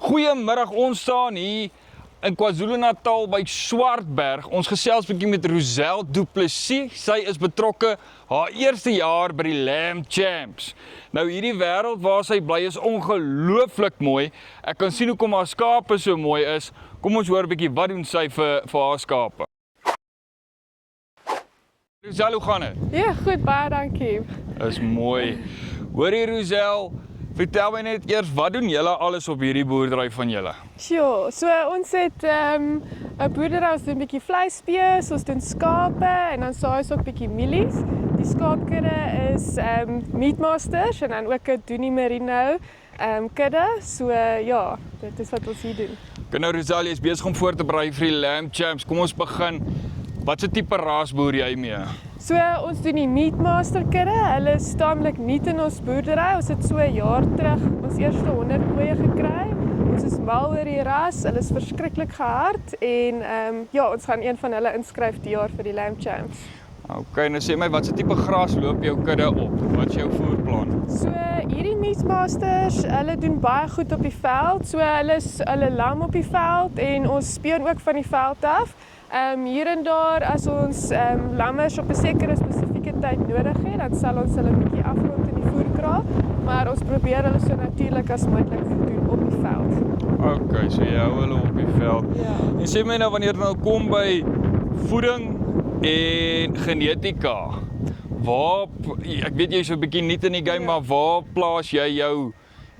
Goeiemiddag, ons staan hier in KwaZulu-Natal by Swartberg. Ons gesels bietjie met Roselle Du Plessis. Sy is betrokke haar eerste jaar by die Lamb Champs. Nou hierdie wêreld waar sy bly is ongelooflik mooi. Ek kan sien hoekom haar skape so mooi is. Kom ons hoor bietjie wat doen sy vir haar skape. Roselle, hoe gaan dit? Ja, goed, baie dankie. Is mooi. Hoorie Roselle, vertel my net eers, wat doen julle alles op hierdie boerdery van julle? Sure, so ons het 'n boerdery, ons doen 'n bietjie vleisbees, ons doen skape en dan saai ons ook bietjie mielies. Die skaapkudde is Meatmasters en dan ook 'n Doenie Merino kudde. So ja, dit is wat ons hier doen. Nou Roselle, jy is besig om voor te berei vir die Lamb Champs. Kom ons begin. Wat se tipe ras boer jy mee? So ons doen die Meatmaster kudde. Hulle is taamlik nuut in ons boerdery. Ons het so 'n jaar terug ons eerste 100 koeie gekry. Ons is mal oor die ras. Hulle is verskriklik gehard en ja, ons gaan een van hulle inskryf die jaar vir die Lamb Champs. Okay, nou sê my, wat se tipe gras loop jou kudde op? Wat is jou voerplan? So hierdie Meatmasters, hulle doen baie goed op die veld. So hulle lam op die veld en ons speen ook van die veld af. Hier en daar as ons lammers op 'n sekere spesifieke tyd nodig het, dan sal ons hulle 'n bietjie afrond in die voerkraal, maar ons probeer hulle so natuurlik as moontlik doen op die veld. Okay, so jy hou hulle op die veld. Ja. En sê my nou, wanneer dit nou kom by voeding en genetika, waar, ek weet jy is so 'n bietjie nuut in die game, maar waar plaas jy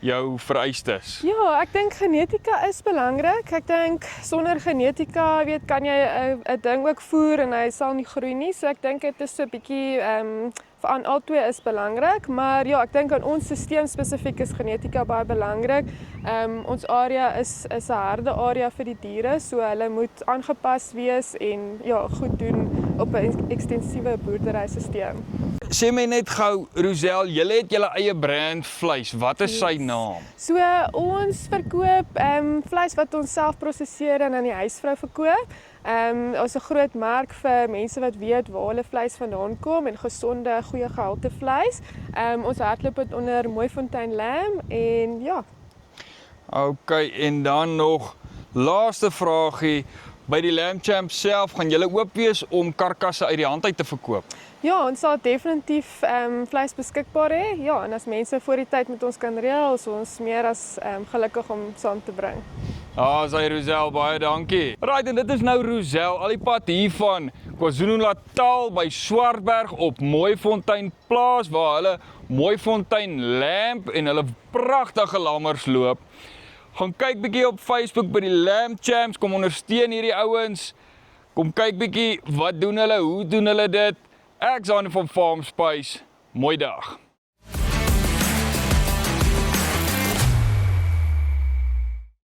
jou vereistes? Ja, ek dink genetika is belangrik. Ek dink sonder genetika, kan jy 'n ding ook voer en hy sal nie groei nie. So ek dink dit is so 'n bietjie aan albei is belangrik, maar ja, ek dink aan ons stelsel spesifiek is genetika baie belangrik. Ons area is 'n harde area vir die diere, so hulle moet aangepas wees en ja, goed doen op 'n ekstensiewe boerderysisteem. Sê my net gou, Roselle, julle het julle eie brand vleis. Wat is sy naam? So ons verkoop vleis wat ons self prosesseer en aan die huisvrou verkoop. Ons is 'n groot merk vir mense wat weet waar hulle vleis vandaan kom en gesonde, goeie gehalte vleis. Ons hardloop dit onder Mooifontein Lamb en ja. Okay, en dan nog laaste vraagie. By die Lamb Champs self, gaan julle oop wees om karkasse uit die hand uit te verkoop? Ja, ons sal definitief vleis beskikbaar hê. Ja, en as mense voor die tyd met ons kan reël, is ons meer as gelukkig om saam te bring. Sy Roselle, baie dankie. Right, en dit is nou Roselle, al die pad hier van KwaZulu-Natal by Swartberg op Mooifontein plaas, waar hulle Mooifontein Lamb en hulle pragtige lammers loop. Gaan kyk bietjie op Facebook by die Lamb Champs, kom ondersteun hierdie ouens. Kom kyk bietjie, wat doen hulle, hoe doen hulle dit? Ek's aan van Farm Spice. Mooi dag.